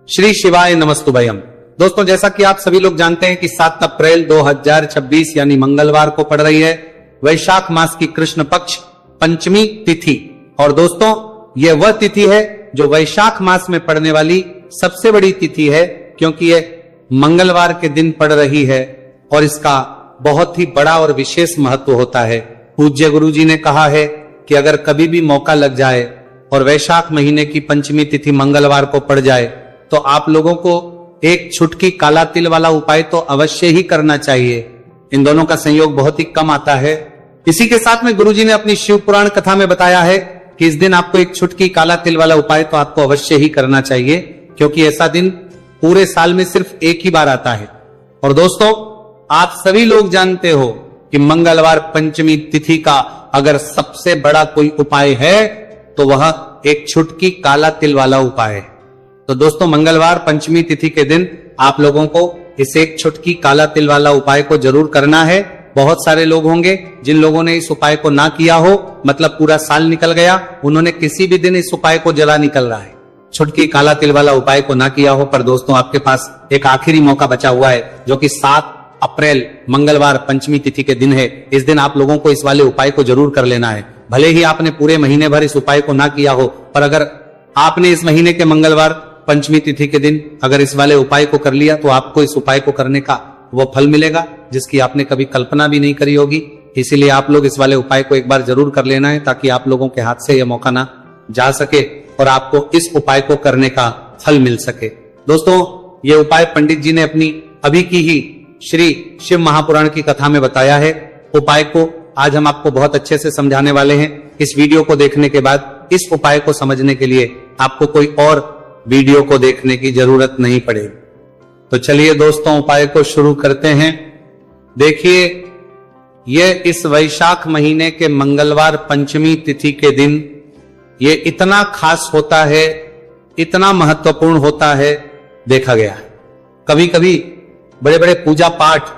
श्री शिवाय नमस्तुभयम। दोस्तों, जैसा कि आप सभी लोग जानते हैं कि 7 अप्रैल 2026 यानी मंगलवार को पड़ रही है वैशाख मास की कृष्ण पक्ष पंचमी तिथि। और दोस्तों, यह वह तिथि है जो वैशाख मास में पड़ने वाली सबसे बड़ी तिथि है, क्योंकि यह मंगलवार के दिन पड़ रही है और इसका बहुत ही बड़ा और विशेष महत्व होता है। पूज्य गुरु जी ने कहा है कि अगर कभी भी मौका लग जाए और वैशाख महीने की पंचमी तिथि मंगलवार को पड़ जाए तो आप लोगों को एक छुटकी काला तिल वाला उपाय तो अवश्य ही करना चाहिए। इन दोनों का संयोग बहुत ही कम आता है। इसी के साथ में गुरुजी ने अपनी शिव पुराण कथा में बताया है कि इस दिन आपको एक छुटकी काला तिल वाला उपाय तो आपको अवश्य ही करना चाहिए, क्योंकि ऐसा दिन पूरे साल में सिर्फ एक ही बार आता है। और दोस्तों, आप सभी लोग जानते हो कि मंगलवार पंचमी तिथि का अगर सबसे बड़ा कोई उपाय है तो वह एक छुटकी काला तिल वाला उपाय है। तो दोस्तों, मंगलवार पंचमी तिथि के दिन आप लोगों को इस एक छुटकी काला तिल वाला उपाय को जरूर करना है। बहुत सारे लोग होंगे जिन लोगों ने इस उपाय को ना किया हो, मतलब पूरा साल निकल गया, उन्होंने किसी भी दिन इस उपाय को जला निकल रहा है, छुटकी काला तिल वाला उपाय को ना किया हो। पर दोस्तों, आपके पास एक आखिरी मौका बचा हुआ है, जो कि 7 अप्रैल मंगलवार पंचमी तिथि के दिन है। इस दिन आप लोगों को इस वाले उपाय को जरूर कर लेना है। भले ही आपने पूरे महीने भर इस उपाय को ना किया हो, पर अगर आपने इस महीने के मंगलवार पंचमी तिथि के दिन अगर इस वाले उपाय को कर लिया तो आपको इस उपाय को करने का वो फल मिलेगा जिसकी आपने कभी कल्पना भी नहीं करी होगी। इसीलिए आप लोग इस वाले उपाय को एक बार जरूर कर लेना है, ताकि आप लोगों के हाथ से यह मौका ना जा सके और आपको इस उपाय को करने का फल मिल सके। दोस्तों, ये उपाय पंडित जी ने अपनी अभी की ही श्री शिव महापुराण की कथा में बताया है। उपाय को आज हम आपको बहुत अच्छे से समझाने वाले हैं। इस वीडियो को देखने के बाद इस उपाय को समझने के लिए आपको कोई और वीडियो को देखने की जरूरत नहीं पड़ेगी। तो चलिए दोस्तों, उपाय को शुरू करते हैं। देखिए, यह इस वैशाख महीने के मंगलवार पंचमी तिथि के दिन ये इतना खास होता है, इतना महत्वपूर्ण होता है, देखा गया है। कभी कभी बड़े बड़े पूजा पाठ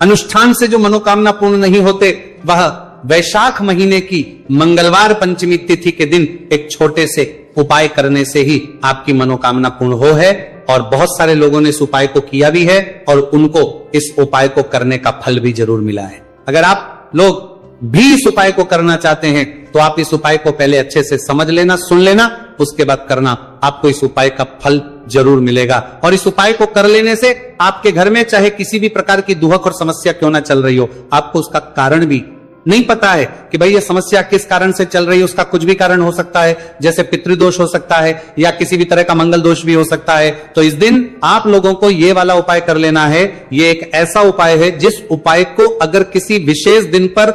अनुष्ठान से जो मनोकामना पूर्ण नहीं होते, वह वैशाख महीने की मंगलवार पंचमी तिथि के दिन एक छोटे से उपाय करने से ही आपकी मनोकामना पूर्ण हो है। और बहुत सारे लोगों ने इस उपाय को किया भी है और उनको इस उपाय को करने का फल भी जरूर मिला है। अगर आप लोग भी इस उपाय को करना चाहते हैं तो आप इस उपाय को पहले अच्छे से समझ लेना, सुन लेना, उसके बाद करना। आपको इस उपाय का फल जरूर मिलेगा। और इस उपाय को कर लेने से आपके घर में चाहे किसी भी प्रकार की दुहक और समस्या क्यों ना चल रही हो, आपको उसका कारण भी नहीं पता है कि भाई ये समस्या किस कारण से चल रही है। उसका कुछ भी कारण हो सकता है, जैसे पितृदोष हो सकता है या किसी भी तरह का मंगल दोष भी हो सकता है। तो इस दिन आप लोगों को ये वाला उपाय कर लेना है। ये एक ऐसा उपाय है जिस उपाय को अगर किसी विशेष दिन पर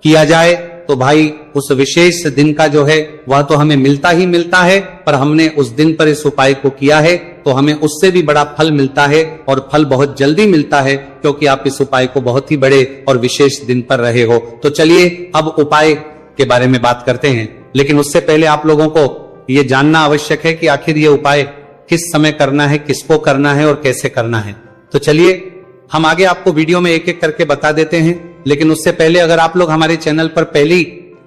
किया जाए तो भाई उस विशेष दिन का जो है वह तो हमें मिलता ही मिलता है, पर हमने उस दिन पर इस उपाय को किया है तो हमें उससे भी बड़ा फल मिलता है, और फल बहुत जल्दी मिलता है, क्योंकि आप इस उपाय को बहुत ही बड़े और विशेष दिन पर रहे हो। तो चलिए अब उपाय के बारे में बात करते हैं, लेकिन उससे पहले आप लोगों को यह जानना आवश्यक है कि आखिर ये उपाय किस समय करना है, किसको करना है और कैसे करना है। तो चलिए हम आगे आपको वीडियो में एक एक करके बता देते हैं। लेकिन उससे पहले अगर आप लोग हमारे चैनल पर पहली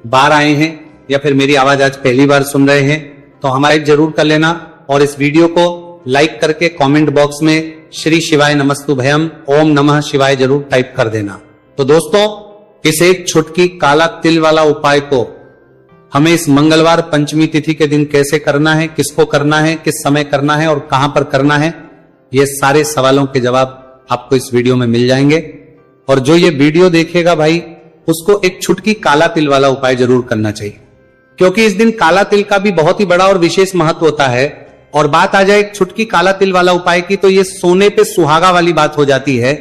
बार आए हैं या फिर मेरी आवाज आज पहली बार सुन रहे हैं तो हमारा जरूर कर लेना, और इस वीडियो को लाइक करके कमेंट बॉक्स में श्री शिवाय नमस्तुभयम ओम नमः शिवाय जरूर टाइप कर देना। तो दोस्तों, इस एक छुटकी काला तिल वाला उपाय को हमें इस मंगलवार पंचमी तिथि के दिन कैसे करना है, किसको करना है, किस समय करना है और कहां पर करना है, ये सारे सवालों के जवाब आपको इस वीडियो में मिल जाएंगे। और जो ये वीडियो देखेगा भाई, उसको एक छुटकी काला तिल वाला उपाय जरूर करना चाहिए, क्योंकि इस दिन काला तिल का भी बहुत ही बड़ा और विशेष महत्व होता है। और बात आ जाए एक छुटकी काला तिल वाला उपाय की, तो ये सोने पे सुहागा वाली बात हो जाती है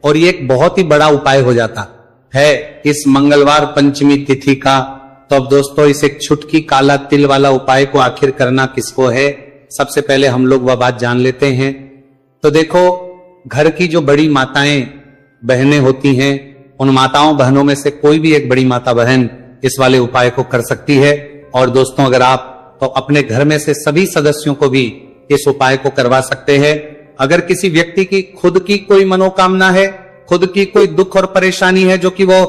और ये एक बहुत ही बड़ा उपाय हो जाता है इस मंगलवार पंचमी तिथि का। तो अब दोस्तों, इस एक छुटकी काला तिल वाला उपाय को आखिर करना किसको है, सबसे पहले हम लोग वह बात जान लेते हैं। तो देखो, घर की जो बड़ी माताएं बहनें होती हैं, उन माताओं बहनों में से कोई भी एक बड़ी माता बहन इस वाले उपाय को कर सकती है। और दोस्तों, अगर आप तो अपने घर में से सभी सदस्यों को भी इस उपाय को करवा सकते हैं। अगर किसी व्यक्ति की खुद की कोई मनोकामना है, खुद की कोई दुख और परेशानी है जो कि वो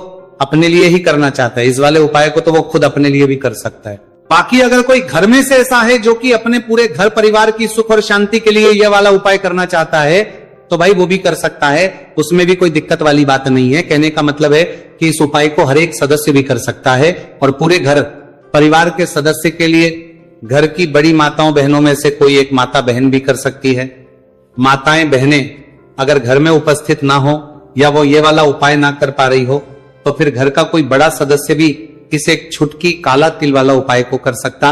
अपने लिए ही करना चाहता है, इस वाले उपाय को तो वो खुद अपने लिए भी कर सकता है। बाकी अगर कोई घर में से ऐसा है जो कि अपने पूरे घर परिवार की सुख और शांति के लिए यह वाला उपाय करना चाहता है, तो भाई वो भी कर सकता है, उसमें भी कोई दिक्कत वाली बात नहीं है। कहने का मतलब है कि इस उपाय को हर एक सदस्य भी कर सकता है और पूरे घर परिवार के सदस्य के लिए घर की बड़ी माताओं बहनों में से कोई एक माता बहन भी कर सकती है। माताएं बहनें अगर घर में उपस्थित ना हो या वो ये वाला उपाय ना कर पा रही हो, तो फिर घर का कोई बड़ा सदस्य भी इस एक छुटकी काला तिल वाला उपाय को कर सकता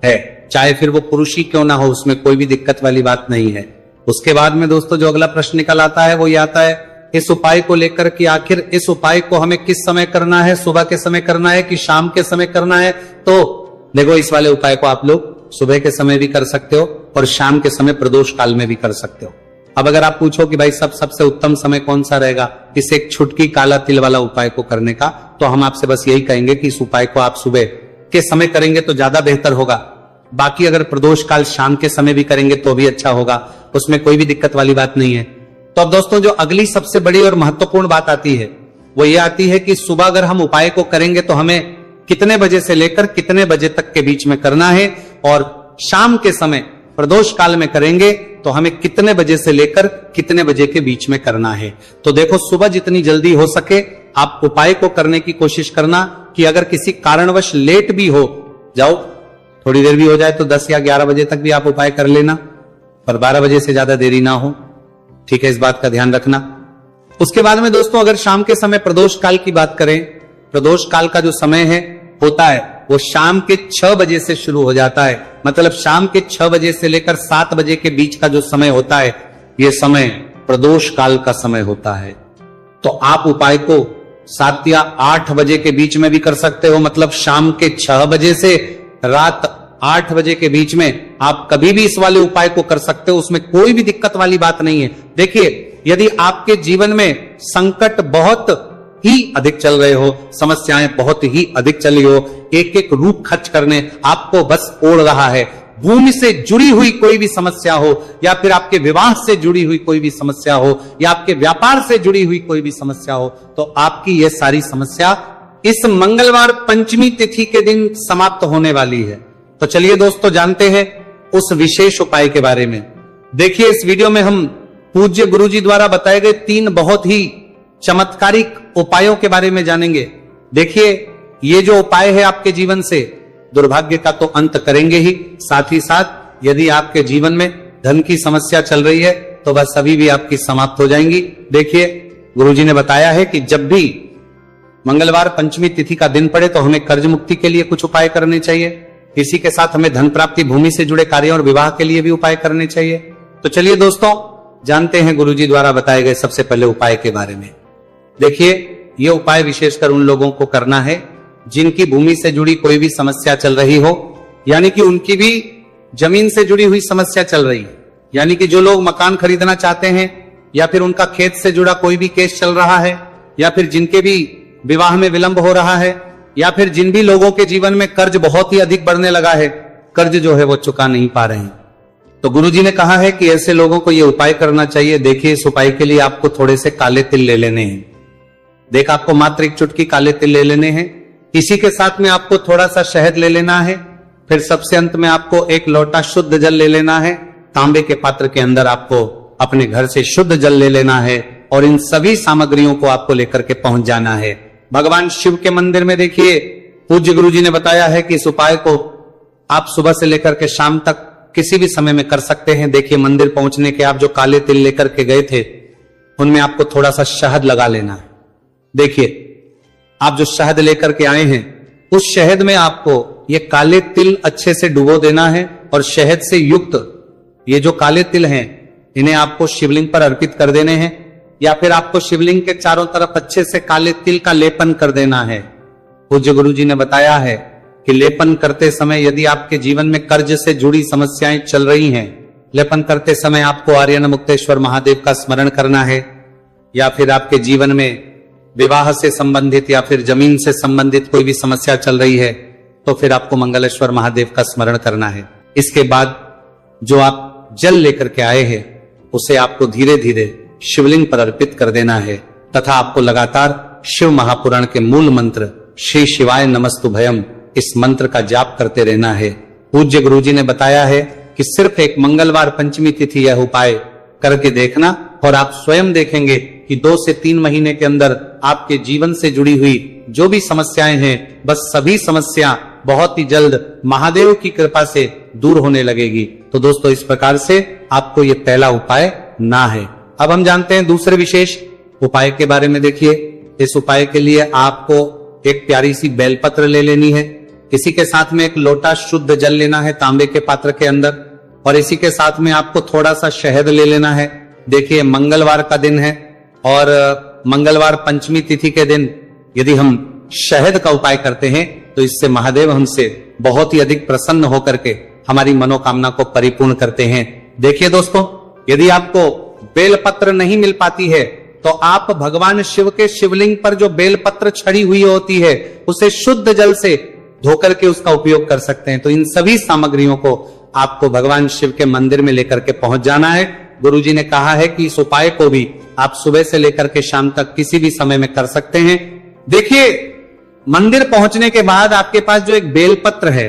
है, चाहे फिर वो पुरुष ही क्यों ना हो, उसमें कोई भी दिक्कत वाली बात नहीं है। उसके बाद में दोस्तों जो अगला प्रश्न निकल आता है वो ये आता है इस उपाय को लेकर कि आखिर इस उपाय को हमें किस समय करना है, सुबह के समय करना है कि शाम के समय करना है। तो देखो, इस वाले उपाय को आप लोग सुबह के समय भी कर सकते हो और शाम के समय प्रदोष काल में भी कर सकते हो। अब अगर आप पूछो कि भाई सबसे उत्तम समय कौन सा रहेगा इस एक छुटकी काला तिल वाला उपाय को करने का, तो हम आपसे बस यही कहेंगे कि इस उपाय को आप सुबह के समय करेंगे तो ज्यादा बेहतर होगा। बाकी अगर प्रदोष काल शाम के समय भी करेंगे तो भी अच्छा होगा, उसमें कोई भी दिक्कत वाली बात नहीं है। तो अब दोस्तों जो अगली सबसे बड़ी और महत्वपूर्ण बात आती है वो ये आती है कि सुबह अगर हम उपाय को करेंगे तो हमें कितने बजे से लेकर कितने बजे तक के बीच में करना है, और शाम के समय प्रदोष काल में करेंगे तो हमें कितने बजे से लेकर कितने बजे के बीच में करना है। तो देखो, सुबह जितनी जल्दी हो सके आप उपाय को करने की कोशिश करना कि अगर किसी कारणवश लेट भी हो जाओ, थोड़ी देर भी हो जाए तो 10 या 11 बजे तक भी आप उपाय कर लेना, पर 12 बजे से ज्यादा देरी ना हो, ठीक है, इस बात का ध्यान रखना। उसके बाद में दोस्तों अगर शाम के समय प्रदोष काल की बात करें, प्रदोष काल का जो समय है होता है वो शाम के 6 बजे से शुरू हो जाता है। मतलब शाम के 6 बजे से लेकर 7 बजे के बीच का जो समय होता है ये समय प्रदोष काल का समय होता है। तो आप उपाय को 7 या 8 बजे के बीच में भी कर सकते हो, मतलब शाम के 6 बजे से रात 8 बजे के बीच में आप कभी भी इस वाले उपाय को कर सकते हो, उसमें कोई भी दिक्कत वाली बात नहीं है। देखिए, यदि आपके जीवन में संकट बहुत ही अधिक चल रहे हो, समस्याएं बहुत ही अधिक चली हो, एक एक रूप खर्च करने आपको बस ओढ़ रहा है, भूमि से जुड़ी हुई कोई भी समस्या हो, या फिर आपके विवाह से जुड़ी हुई कोई भी समस्या हो, या आपके व्यापार से जुड़ी हुई कोई भी समस्या हो, तो आपकी यह सारी समस्या इस मंगलवार पंचमी तिथि के दिन समाप्त होने वाली है। तो चलिए दोस्तों जानते हैं उस विशेष उपाय के बारे में। देखिए, इस वीडियो में हम पूज्य गुरुजी द्वारा बताए गए 3 बहुत ही चमत्कारिक उपायों के बारे में जानेंगे। देखिए, ये जो उपाय है आपके जीवन से दुर्भाग्य का तो अंत करेंगे ही, साथ ही साथ यदि आपके जीवन में धन की समस्या चल रही है तो वह सभी भी आपकी समाप्त हो जाएंगी। देखिए, गुरुजी ने बताया है कि जब भी मंगलवार पंचमी तिथि का दिन पड़े तो हमें कर्ज मुक्ति के लिए कुछ उपाय करने चाहिए, इसी के साथ हमें धन प्राप्ति, भूमि से जुड़े कार्यों और विवाह के लिए भी उपाय करने चाहिए। तो चलिए दोस्तों जानते हैं गुरुजी द्वारा बताए गए सबसे पहले उपाय के बारे में। देखिए, यह उपाय विशेषकर उन लोगों को करना है जिनकी भूमि से जुड़ी कोई भी समस्या चल रही हो, यानी कि उनकी भी जमीन से जुड़ी हुई समस्या चल रही है, यानी कि जो लोग मकान खरीदना चाहते हैं, या फिर उनका खेत से जुड़ा कोई भी केस चल रहा है, या फिर जिनके भी विवाह में विलंब हो रहा है, या फिर जिन भी लोगों के जीवन में कर्ज बहुत ही अधिक बढ़ने लगा है, कर्ज जो है वो चुका नहीं पा रहे हैं, तो गुरुजी ने कहा है कि ऐसे लोगों को ये उपाय करना चाहिए। देखिए, इस उपाय के लिए आपको थोड़े से काले तिल ले लेने हैं। देख, आपको मात्र 1 चुटकी काले तिल ले लेने हैं। इसी के साथ में आपको थोड़ा सा शहद ले लेना है। फिर सबसे अंत में आपको 1 लोटा शुद्ध जल ले लेना है। तांबे के पात्र के अंदर आपको अपने घर से शुद्ध जल ले लेना है और इन सभी सामग्रियों को आपको लेकर के पहुंच जाना है भगवान शिव के मंदिर में। देखिए, पूज्य गुरुजी ने बताया है कि इस उपाय को आप सुबह से लेकर के शाम तक किसी भी समय में कर सकते हैं। देखिए, मंदिर पहुंचने के आप जो काले तिल लेकर के गए थे उनमें आपको थोड़ा सा शहद लगा लेना है। देखिए, आप जो शहद लेकर के आए हैं उस शहद में आपको ये काले तिल अच्छे से डुबो देना है और शहद से युक्त ये जो काले तिल हैं इन्हें आपको शिवलिंग पर अर्पित कर देने हैं, या फिर आपको शिवलिंग के चारों तरफ अच्छे से काले तिल का लेपन कर देना है। पूज्य गुरुजी ने बताया है कि लेपन करते समय यदि आपके जीवन में कर्ज से जुड़ी समस्याएं चल रही हैं, लेपन करते समय आपको आर्यन मुक्तेश्वर महादेव का स्मरण करना है, या फिर आपके जीवन में विवाह से संबंधित या फिर जमीन से संबंधित कोई भी समस्या चल रही है तो फिर आपको मंगलेश्वर महादेव का स्मरण करना है। इसके बाद जो आप जल लेकर के आए हैं उसे आपको धीरे धीरे शिवलिंग पर अर्पित कर देना है तथा आपको लगातार शिव महापुराण के मूल मंत्र श्री शिवाय नमस्तुभयम इस मंत्र का जाप करते रहना है। पूज्य गुरुजी ने बताया है कि सिर्फ एक मंगलवार पंचमी तिथि यह उपाय करके देखना और आप स्वयं देखेंगे कि 2 से 3 महीने के अंदर आपके जीवन से जुड़ी हुई जो भी समस्याएं हैं, बस सभी समस्या बहुत ही जल्द महादेव की कृपा से दूर होने लगेगी। तो दोस्तों, इस प्रकार से आपको ये पहला उपाय ना है। अब हम जानते हैं दूसरे विशेष उपाय के बारे में। देखिए, इस उपाय के लिए आपको एक प्यारी सी बेलपत्र ले लेनी है। इसी के साथ में एक लोटा शुद्ध जल लेना है तांबे के पात्र के अंदर, और इसी के साथ में आपको थोड़ा सा शहद ले लेना है। देखिए, मंगलवार का दिन है और मंगलवार पंचमी तिथि के दिन यदि हम शहद का उपाय करते हैं तो इससे महादेव हमसे बहुत ही अधिक प्रसन्न होकर के हमारी मनोकामना को परिपूर्ण करते हैं। देखिए दोस्तों, यदि आपको बेलपत्र नहीं मिल पाती है तो आप भगवान शिव के शिवलिंग पर जो बेलपत्र छड़ी हुई होती है उसे शुद्ध जल से धोकर के उसका उपयोग कर सकते हैं। तो इन सभी सामग्रियों को आपको भगवान शिव के मंदिर में लेकर के पहुंच जाना है। गुरुजी ने कहा है कि इस उपाय को भी आप सुबह से लेकर के शाम तक किसी भी समय में कर सकते हैं। देखिए, मंदिर पहुंचने के बाद आपके पास जो एक बेलपत्र है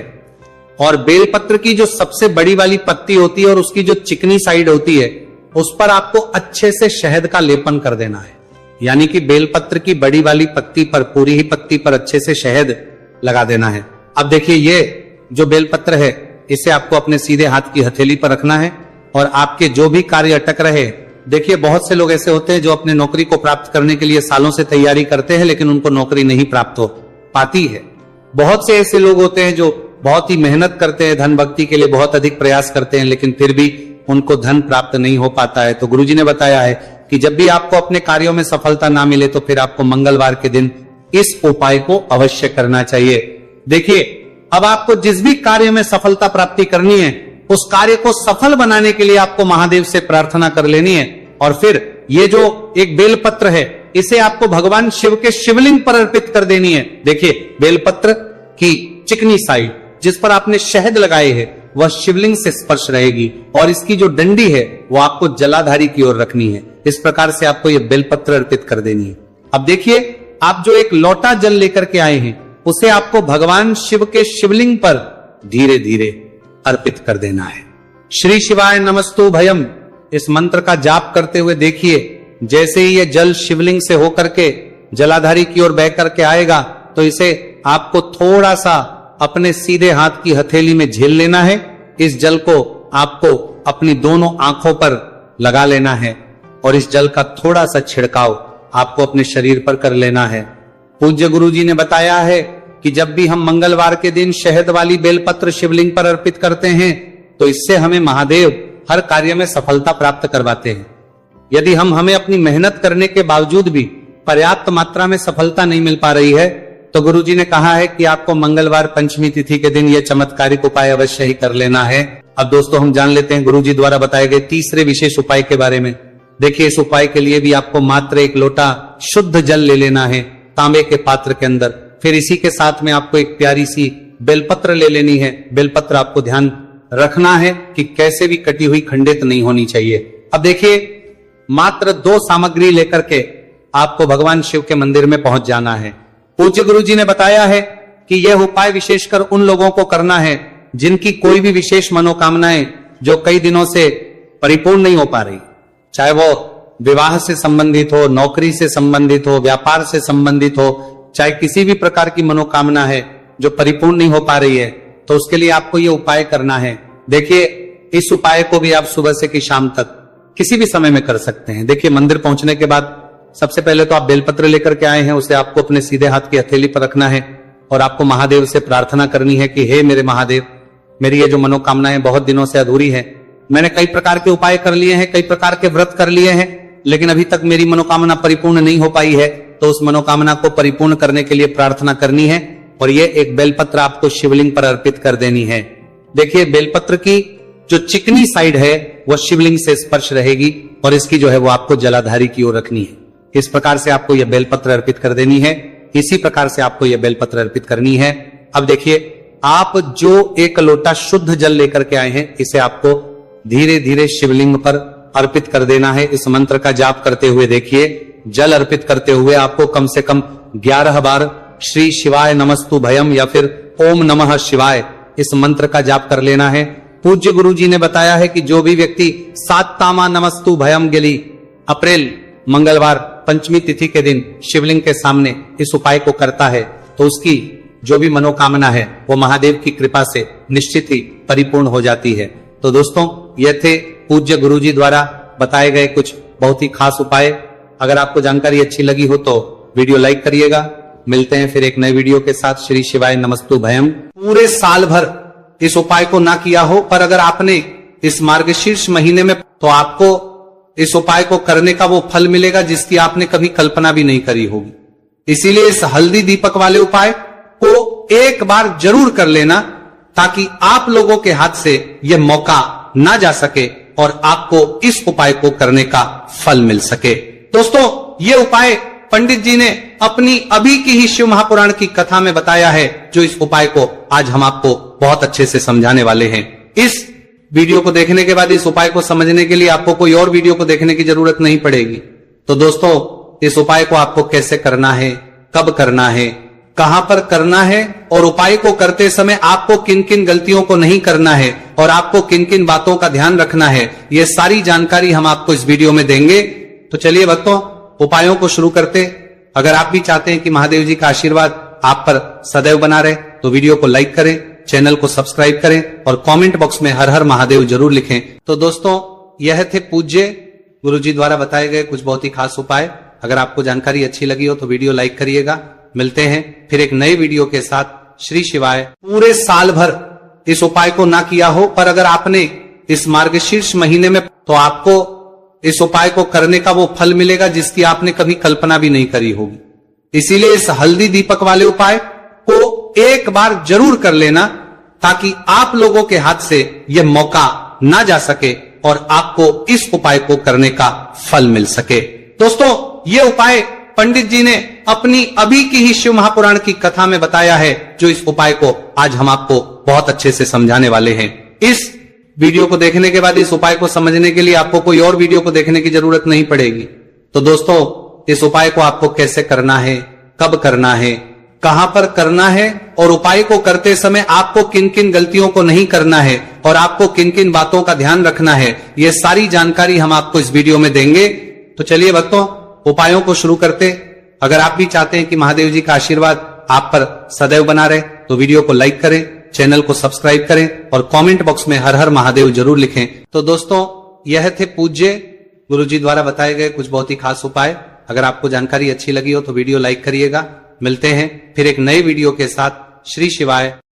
और बेलपत्र की जो सबसे बड़ी वाली पत्ती होती है और उसकी जो चिकनी साइड होती है उस पर आपको अच्छे से शहद का लेपन कर देना है। यानी कि बेलपत्र की बड़ी वाली पत्ती पर, पूरी ही पत्ती पर अच्छे से शहद लगा देना है। अब देखिए, ये जो बेलपत्र है इसे आपको अपने सीधे हाथ की हथेली पर रखना है और आपके जो भी कार्य अटक रहे, देखिए बहुत से लोग ऐसे होते हैं जो अपने नौकरी को प्राप्त करने के लिए सालों से तैयारी करते हैं लेकिन उनको नौकरी नहीं प्राप्त हो पाती है। बहुत से ऐसे लोग होते हैं जो बहुत ही मेहनत करते हैं, धन भक्ति के लिए बहुत अधिक प्रयास करते हैं लेकिन फिर भी उनको धन प्राप्त नहीं हो पाता है। तो गुरुजी ने बताया है कि जब भी आपको अपने कार्यों में सफलता ना मिले तो फिर आपको मंगलवार के दिन इस उपाय को अवश्य करना चाहिए। देखिए, अब आपको जिस भी कार्य में सफलता प्राप्ति करनी है उस कार्य को सफल बनाने के लिए आपको महादेव से प्रार्थना कर लेनी है और फिर ये जो एक बेलपत्र है इसे आपको भगवान शिव के शिवलिंग पर अर्पित कर देनी है। देखिए, बेलपत्र की चिकनी साइड जिस पर आपने शहद लगाए है वह शिवलिंग से स्पर्श रहेगी और इसकी जो डंडी है वो आपको जलाधारी की ओर रखनी है। इस प्रकार से आपको ये बेलपत्र अर्पित कर देनी है। अब देखिए, आप जो एक लोटा जल लेकर के आए हैं उसे आपको भगवान शिव के शिवलिंग पर धीरे धीरे अर्पित कर देना है। श्री शिवाय नमस्तु भयम इस मंत्र का जाप करते हुए देखिए, जैसे ही ये जल शिवलिंग से होकर के जलाधारी की ओर बह करके आएगा तो इसे आपको थोड़ा सा अपने सीधे हाथ की हथेली में झेल लेना है। इस जल को आपको अपनी दोनों आंखों पर लगा लेना है और इस जल का थोड़ा सा छिड़काव आपको अपने शरीर पर कर लेना है। पूज्य गुरुजी ने बताया है कि जब भी हम मंगलवार के दिन शहद वाली बेलपत्र शिवलिंग पर अर्पित करते हैं तो इससे हमें महादेव हर कार्य में सफलता प्राप्त करवाते हैं। यदि हमें अपनी मेहनत करने के बावजूद भी पर्याप्त मात्रा में सफलता नहीं मिल पा रही है तो गुरुजी ने कहा है कि आपको मंगलवार पंचमी तिथि के दिन यह चमत्कारिक उपाय अवश्य ही कर लेना है। अब दोस्तों, हम जान लेते हैं गुरुजी द्वारा बताए गए तीसरे विशेष उपाय के बारे में। देखिए, इस उपाय के लिए भी आपको मात्र एक लोटा शुद्ध जल ले लेना है तांबे के पात्र के अंदर। फिर इसी के साथ में आपको एक प्यारी सी बेलपत्र ले लेनी है। बेलपत्र आपको ध्यान रखना है कि कैसे भी कटी हुई खंडित नहीं होनी चाहिए। अब देखिए, मात्र 2 सामग्री लेकर के आपको भगवान शिव के मंदिर में पहुंच जाना है। पूज्य गुरुजी ने बताया है कि यह उपाय विशेषकर उन लोगों को करना है जिनकी कोई भी विशेष मनोकामनाएं जो कई दिनों से परिपूर्ण नहीं हो पा रही, चाहे वो विवाह से संबंधित हो, नौकरी से संबंधित हो, व्यापार से संबंधित हो, चाहे किसी भी प्रकार की मनोकामना है जो परिपूर्ण नहीं हो पा रही है, तो उसके लिए आपको ये उपाय करना है। देखिए, इस उपाय को भी आप सुबह से कि शाम तक किसी भी समय में कर सकते हैं। देखिए, मंदिर पहुंचने के बाद सबसे पहले तो आप बेलपत्र लेकर के आए हैं, उसे आपको अपने सीधे हाथ की हथेली पर रखना है और आपको महादेव से प्रार्थना करनी है कि हे मेरे महादेव, मेरी ये जो मनोकामनाएं बहुत दिनों से अधूरी है, मैंने कई प्रकार के उपाय कर लिए हैं, कई प्रकार के व्रत कर लिए हैं, लेकिन अभी तक मेरी मनोकामना परिपूर्ण नहीं हो पाई है। तो उस मनोकामना को परिपूर्ण करने के लिए प्रार्थना करनी है और ये एक बेलपत्र आपको शिवलिंग पर अर्पित कर देनी है। देखिए, बेलपत्र की जो चिकनी साइड है वह शिवलिंग से स्पर्श रहेगी और इसकी जो है वो आपको जलाधारी की ओर रखनी है। इस प्रकार से आपको यह बेलपत्र अर्पित कर देनी है। इसी प्रकार से आपको यह बेलपत्र अर्पित करनी है। अब देखिए, आप जो एक लोटा शुद्ध जल लेकर के आए हैं इसे आपको धीरे धीरे शिवलिंग पर अर्पित कर देना है। इस मंत्र का जाप करते हुए देखिए, जल अर्पित करते हुए आपको कम से कम 11 बार श्री शिवाय नमस्तु भयम या फिर ओम नमः शिवाय इस मंत्र का जाप कर लेना है। पूज्य गुरु जी ने बताया है कि जो भी व्यक्ति 7 तामा नमस्तु भयम गिली अप्रैल मंगलवार पंचमी तिथि के दिन शिवलिंग के सामने इस उपाय को करता है तो उसकी जो भी मनोकामना है वो महादेव की कृपा से निश्चित ही परिपूर्ण हो जाती है। तो दोस्तों, ये थे पूज्य गुरु जी द्वारा बताए गए कुछ बहुत ही खास उपाय। अगर आपको जानकारी अच्छी लगी हो तो वीडियो लाइक करिएगा। मिलते हैं फिर एक नए वीडियो के साथ। श्री शिवाय नमस्तु भयम। पूरे साल भर इस उपाय को ना किया हो, पर अगर आपने इस मार्गशीर्ष महीने में, तो आपको इस उपाय को करने का वो फल मिलेगा जिसकी आपने कभी कल्पना भी नहीं करी होगी। इसीलिए इस हल्दी दीपक वाले उपाय को एक बार जरूर कर लेना, ताकि आप लोगों के हाथ से यह मौका ना जा सके और आपको इस उपाय को करने का फल मिल सके। दोस्तों, ये उपाय पंडित जी ने अपनी अभी की ही शिव महापुराण की कथा में बताया है, जो इस उपाय को आज हम आपको बहुत अच्छे से समझाने वाले हैं। इस वीडियो को देखने के बाद इस उपाय को समझने के लिए आपको कोई और वीडियो को देखने की जरूरत नहीं पड़ेगी। तो दोस्तों, इस उपाय को आपको कैसे करना है, कब करना है, कहां पर करना है और उपाय को करते समय आपको किन किन गलतियों को नहीं करना है और आपको किन किन बातों का ध्यान रखना है, ये सारी जानकारी हम आपको इस वीडियो में देंगे। तो चलिए भक्तों, उपायों को शुरू करते। अगर आप भी चाहते हैं कि महादेव जी का आशीर्वाद आप पर सदैव बना रहे तो वीडियो को लाइक करें, चैनल को सब्सक्राइब करें और कमेंट बॉक्स में हर हर महादेव जरूर लिखें। तो दोस्तों, यह थे पूज्य गुरु जी द्वारा बताए गए कुछ बहुत ही खास उपाय। अगर आपको जानकारी अच्छी लगी हो तो वीडियो लाइक करिएगा। मिलते हैं फिर एक नए वीडियो के साथ। श्री शिवाय। पूरे साल भर इस उपाय को ना किया हो, पर अगर आपने इस मार्गशीर्ष महीने में, तो आपको इस उपाय को करने का वो फल मिलेगा जिसकी आपने कभी कल्पना भी नहीं करी होगी। इसीलिए इस हल्दी दीपक वाले उपाय को एक बार जरूर कर लेना, ताकि आप लोगों के हाथ से यह मौका ना जा सके और आपको इस उपाय को करने का फल मिल सके। दोस्तों, ये उपाय पंडित जी ने अपनी अभी की ही शिव महापुराण की कथा में बताया है, जो इस उपाय को आज हम आपको बहुत अच्छे से समझाने वाले हैं। इस वीडियो को देखने के बाद इस उपाय को समझने के लिए आपको कोई और वीडियो को देखने की जरूरत नहीं पड़ेगी। तो दोस्तों, इस उपाय को आपको कैसे करना है, कब करना है, कहां पर करना है और उपाय को करते समय आपको किन किन गलतियों को नहीं करना है और आपको किन किन बातों का ध्यान रखना है, ये सारी जानकारी हम आपको इस वीडियो में देंगे। तो चलिए भक्तों, उपायों को शुरू करते। अगर आप भी चाहते हैं कि महादेव जी का आशीर्वाद आप पर सदैव बना रहे तो वीडियो को लाइक करें, चैनल को सब्सक्राइब करें और कमेंट बॉक्स में हर हर महादेव जरूर लिखें। तो दोस्तों, यह थे पूज्य गुरु जी द्वारा बताए गए कुछ बहुत ही खास उपाय। अगर आपको जानकारी अच्छी लगी हो तो वीडियो लाइक करिएगा। मिलते हैं फिर एक नए वीडियो के साथ। श्री शिवाय।